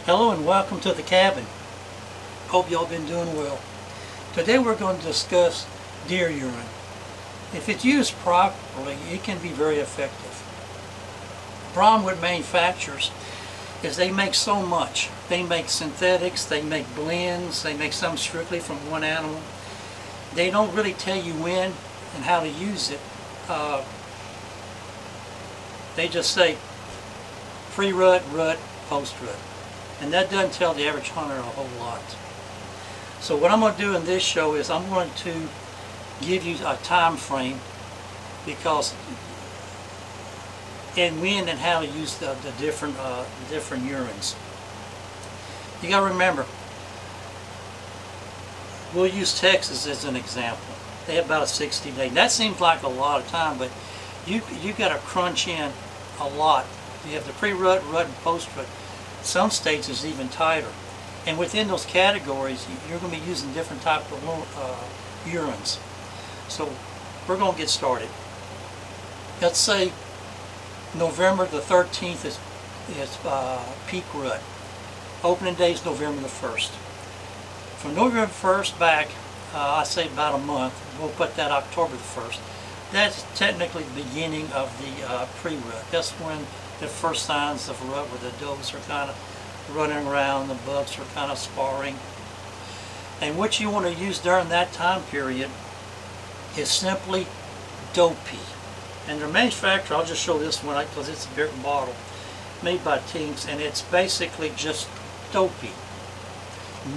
Hello and welcome to the cabin. Hope y'all been doing well. Today we're going to discuss deer urine. If it's used properly, it can be very effective. The problem with manufacturers is they make so much. They make synthetics, they make blends, they make some strictly from one animal. They don't really tell you when and how to use it. They just say pre-rut, rut, post-rut. And that doesn't tell the average hunter a whole lot. So what I'm going to do in this show is I'm going to give you a time frame because and when and how to use the different urines. You got to remember, we'll use Texas as an example. They have about a 60-day. That seems like a lot of time, but you got to crunch in a lot. You have the pre-rut, rut, and post-rut. Some states is even tighter. And within those categories, you're going to be using different type of urines. So we're going to get started. Let's say November the 13th is peak rut. Opening day is November the 1st. From November 1st back, I say about a month, we'll put that October the 1st. That's technically the beginning of the pre-rut. That's when the first signs of rut, where the does are kind of running around, the bucks are kind of sparring. And what you want to use during that time period is simply doe pee. And the manufacturer, I'll just show this one because it's a big bottle, made by Tinks, and it's basically just doe pee.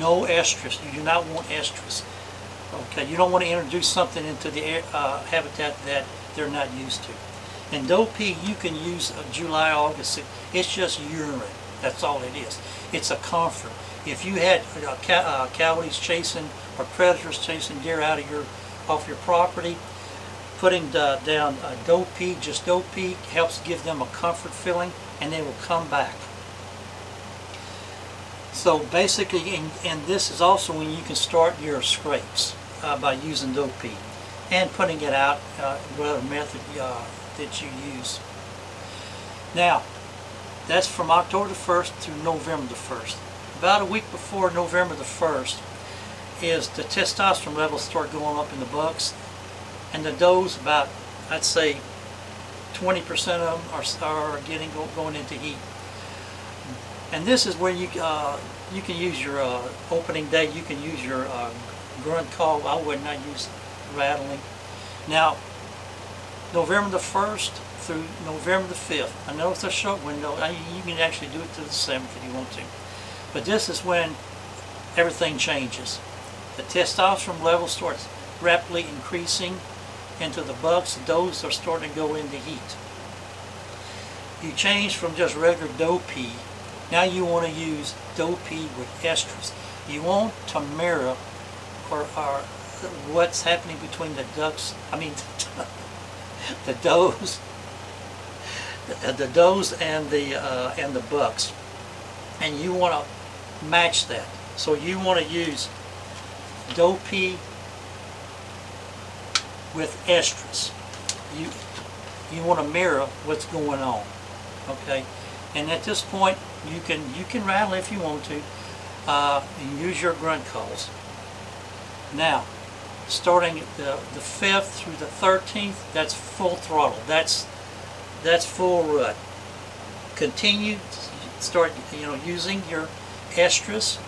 No estrus. You do not want estrus. Okay, you don't want to introduce something into the habitat that they're not used to. And doe pee you can use July, August. It's just urine. That's all it is. It's a comfort. If you had coyotes chasing or predators chasing deer off your property, putting down doe pee, just doe pee, helps give them a comfort feeling, and they will come back. So basically, and this is also when you can start your scrapes by using doe pee and putting it out, whatever method that you use. Now, that's from October the 1st through November the 1st. About a week before November the 1st is the testosterone levels start going up in the bucks, and the does, about, I'd say 20% of them are going into heat. And this is where you can use your opening day. You can use your grunt call. I would not use rattling. Now, November the 1st through November the 5th. I know it's a short window. You can actually do it to the 7th if you want to. But this is when everything changes. The testosterone level starts rapidly increasing into the bucks. The does are starting to go into heat. You change from just regular doe pee. Now you want to use doe pee with estrus. You want to mirror or what's happening between the ducks. I mean, the does and the bucks, and you want to match that. So you want to use doe pee with estrus. You want to mirror what's going on. Okay, and at this point you can rattle if you want to. And use your grunt calls. Now, starting the 5th through the 13th, that's full throttle. That's full rut. Continue, start using your estrus,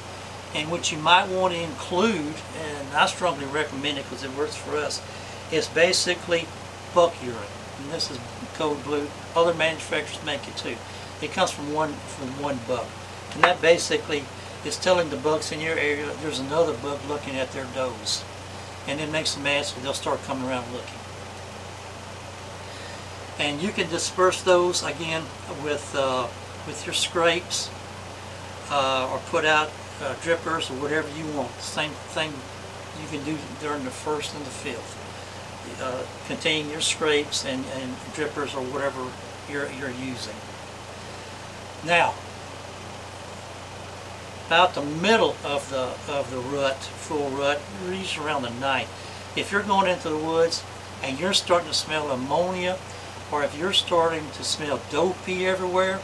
and what you might want to include, and I strongly recommend it because it works for us, is basically buck urine. And this is code blue. Other manufacturers make it too. It comes from one buck, and that basically is telling the bucks in your area there's another buck looking at their does, and it makes them mad, so they'll start coming around looking. And you can disperse those again with your scrapes, or put out drippers or whatever you want. Same thing you can do during the 1st and the 5th. Containing your scrapes and drippers or whatever you're using. Now, about the middle of the rut, full rut, usually around the 9th. If you're going into the woods and you're starting to smell ammonia, or if you're starting to smell doe pee everywhere,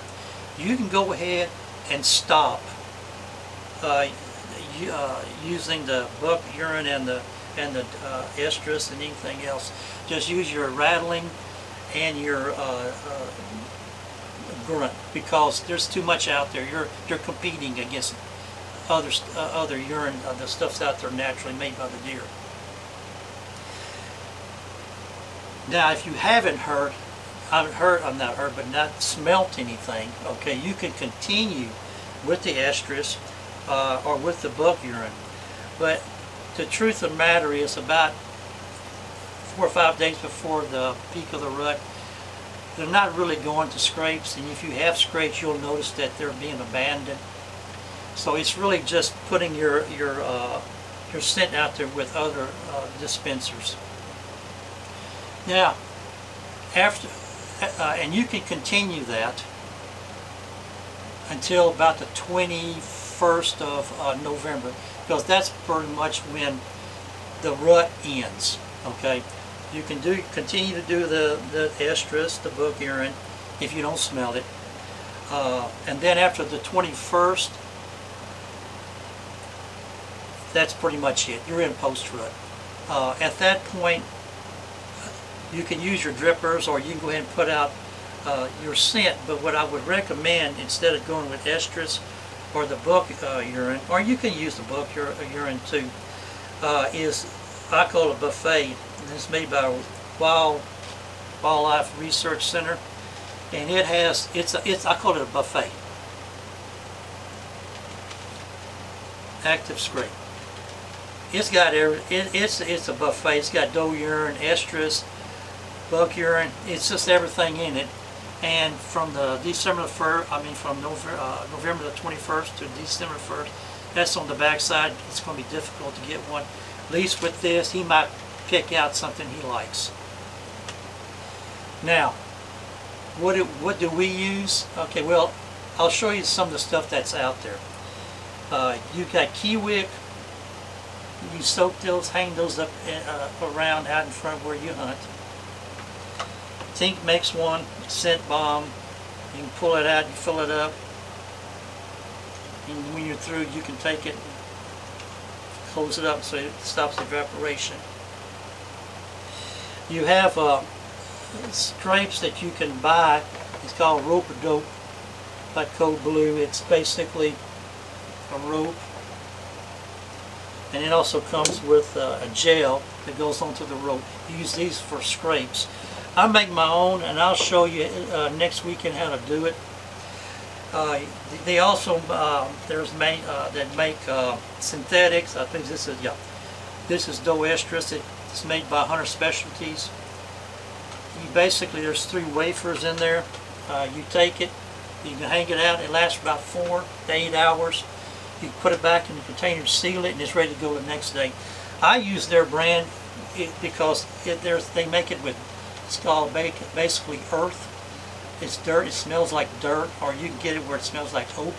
you can go ahead and stop uh, using the buck urine and the estrus and anything else. Just use your rattling and your grunt, because there's too much out there. You're competing against other urine, the stuff's out there naturally made by the deer. Now, if you haven't not smelt anything, okay, you can continue with the estrus or with the buck urine. But the truth of the matter is, about 4 or 5 days before the peak of the rut, they're not really going to scrapes, and if you have scrapes, you'll notice that they're being abandoned. So it's really just putting your scent out there with other dispensers. Now, after and you can continue that until about the 21st of November, because that's pretty much when the rut ends. Okay, you can continue to do the estrus, the buck urine, if you don't smell it, and then after the 21st, that's pretty much it. You're in post-rut. At that point, you can use your drippers, or you can go ahead and put out your scent. But what I would recommend, instead of going with estrus or the buck urine, or you can use the buck urine too, is, I call it a buffet. And it's made by Wildlife Research Center, and it has I call it a buffet. Active scrape. It's got it's a buffet. It's got doe urine, estrus, buck urine. It's just everything in it. And from the from November the 21st to December 1st, that's on the back side. It's going to be difficult to get one. At least with this, he might pick out something he likes. Now, what do we use? Okay, well, I'll show you some of the stuff that's out there. You've got kiwik. You soak those, hang those up around out in front where you hunt. Tink makes one, scent bomb. You can pull it out, you fill it up, and when you're through, you can take it, close it up so it stops evaporation. You have scrapes that you can buy. It's called rope-a-dope by Code Blue. It's basically a rope, and it also comes with a gel that goes onto the rope. You use these for scrapes. I make my own, and I'll show you next weekend how to do it. They also that make synthetics. I think this is doe estrus. It's made by Hunter Specialties. There's 3 wafers in there. You take it, you can hang it out. It lasts about 4 to 8 hours. You put it back in the container, seal it, and it's ready to go the next day. I use their brand because they make it with, it's called basically earth. It's dirt. It smells like dirt, or you can get it where it smells like oak.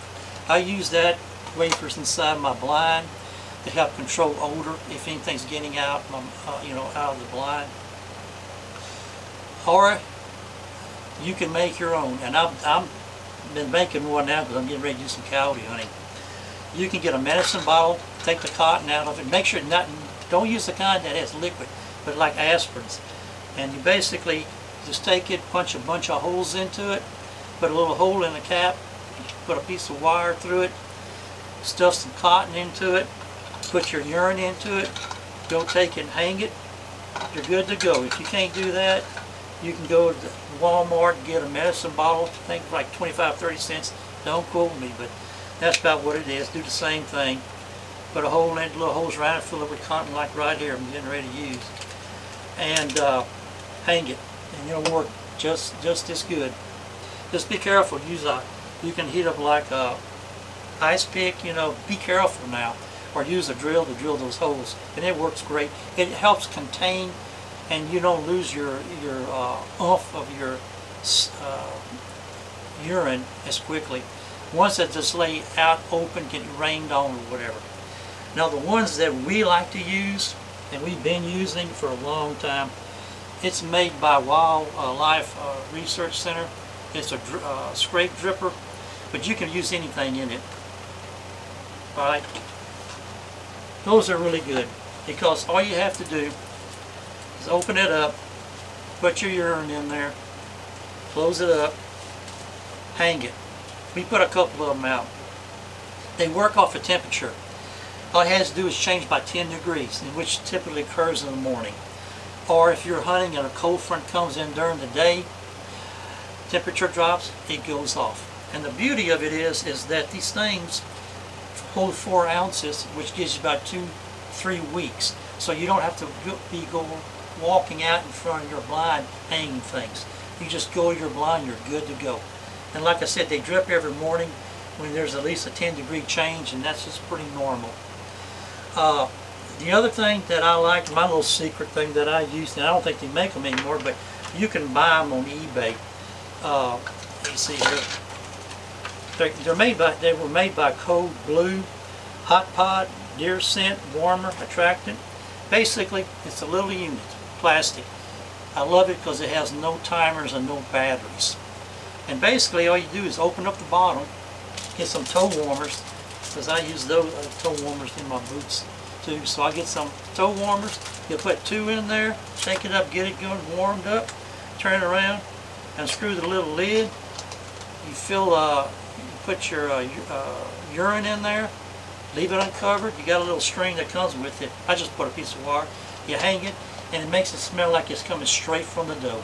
I use that wafers inside my blind to help control odor if anything's getting out, out of the blind. Or you can make your own, and I've been making one now because I'm getting ready to do some coyote hunting. You can get a medicine bottle, take the cotton out of it, make sure don't use the kind that has liquid, but like aspirins. And you basically just take it, punch a bunch of holes into it, put a little hole in the cap, put a piece of wire through it, stuff some cotton into it, put your urine into it, go take it and hang it, you're good to go. If you can't do that, you can go to Walmart and get a medicine bottle, I think like 25-30 cents, don't quote me, but that's about what it is. Do the same thing, put a hole in it, little holes around it, fill it with cotton like right here I'm getting ready to use, and hang it, and it'll work just as good. Just be careful. You can heat up like a ice pick, be careful now, or use a drill to drill those holes, and it works great. It helps contain, and you don't lose your oomph of your urine as quickly. Ones that just lay out open, get rained on or whatever. Now the ones that we like to use, and we've been using for a long time, it's made by Wildlife Research Center. It's a scrape dripper, but you can use anything in it. Alright? Those are really good because all you have to do is open it up, put your urine in there, close it up, hang it. We put a couple of them out. They work off a temperature. All it has to do is change by 10 degrees, which typically occurs in the morning. Or if you're hunting and a cold front comes in during the day, temperature drops, it goes off. And the beauty of it is that these things hold 4 ounces, which gives you about 2-3 weeks. So you don't have to be walking out in front of your blind hanging things. You just go to your blind, you're good to go. And like I said, they drip every morning when there's at least a 10-degree change, and that's just pretty normal. The other thing that I like, my little secret thing that I use, and I don't think they make them anymore, but you can buy them on eBay. You see here. They were made by Code Blue, Hot Pot, Deer Scent, Warmer, Attractant. Basically, it's a little unit, plastic. I love it because it has no timers and no batteries. And basically, all you do is open up the bottom, get some toe warmers, because I use those toe warmers in my boots too. So I get some toe warmers. You put 2 in there, shake it up, get it going, warmed up, turn it around, and screw the little lid. You put your urine in there, leave it uncovered. You got a little string that comes with it. I just put a piece of wire. You hang it, and it makes it smell like it's coming straight from the doe.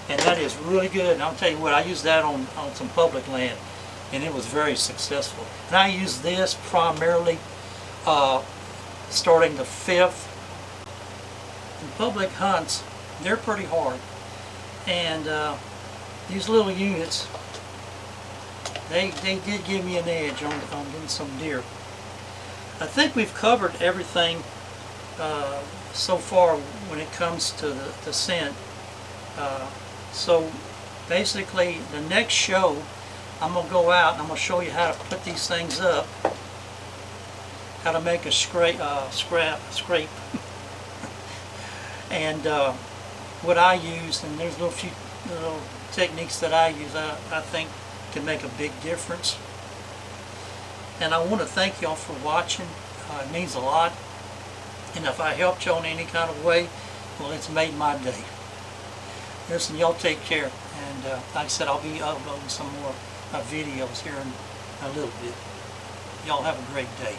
And that is really good. And I'll tell you what, I used that on some public land, and it was very successful. And I use this primarily starting the 5th. In public hunts, they're pretty hard. And these little units, they did give me an edge on getting some deer. I think we've covered everything so far when it comes to the scent. So basically, the next show, I'm going to go out and I'm going to show you how to put these things up, how to make a scrape, and what I use. And there's a few little techniques that I use I think can make a big difference. And I want to thank y'all for watching. It means a lot. And if I helped you in any kind of way, well, it's made my day. Listen, y'all take care. And like I said, I'll be uploading some more videos here in a little bit. Y'all have a great day.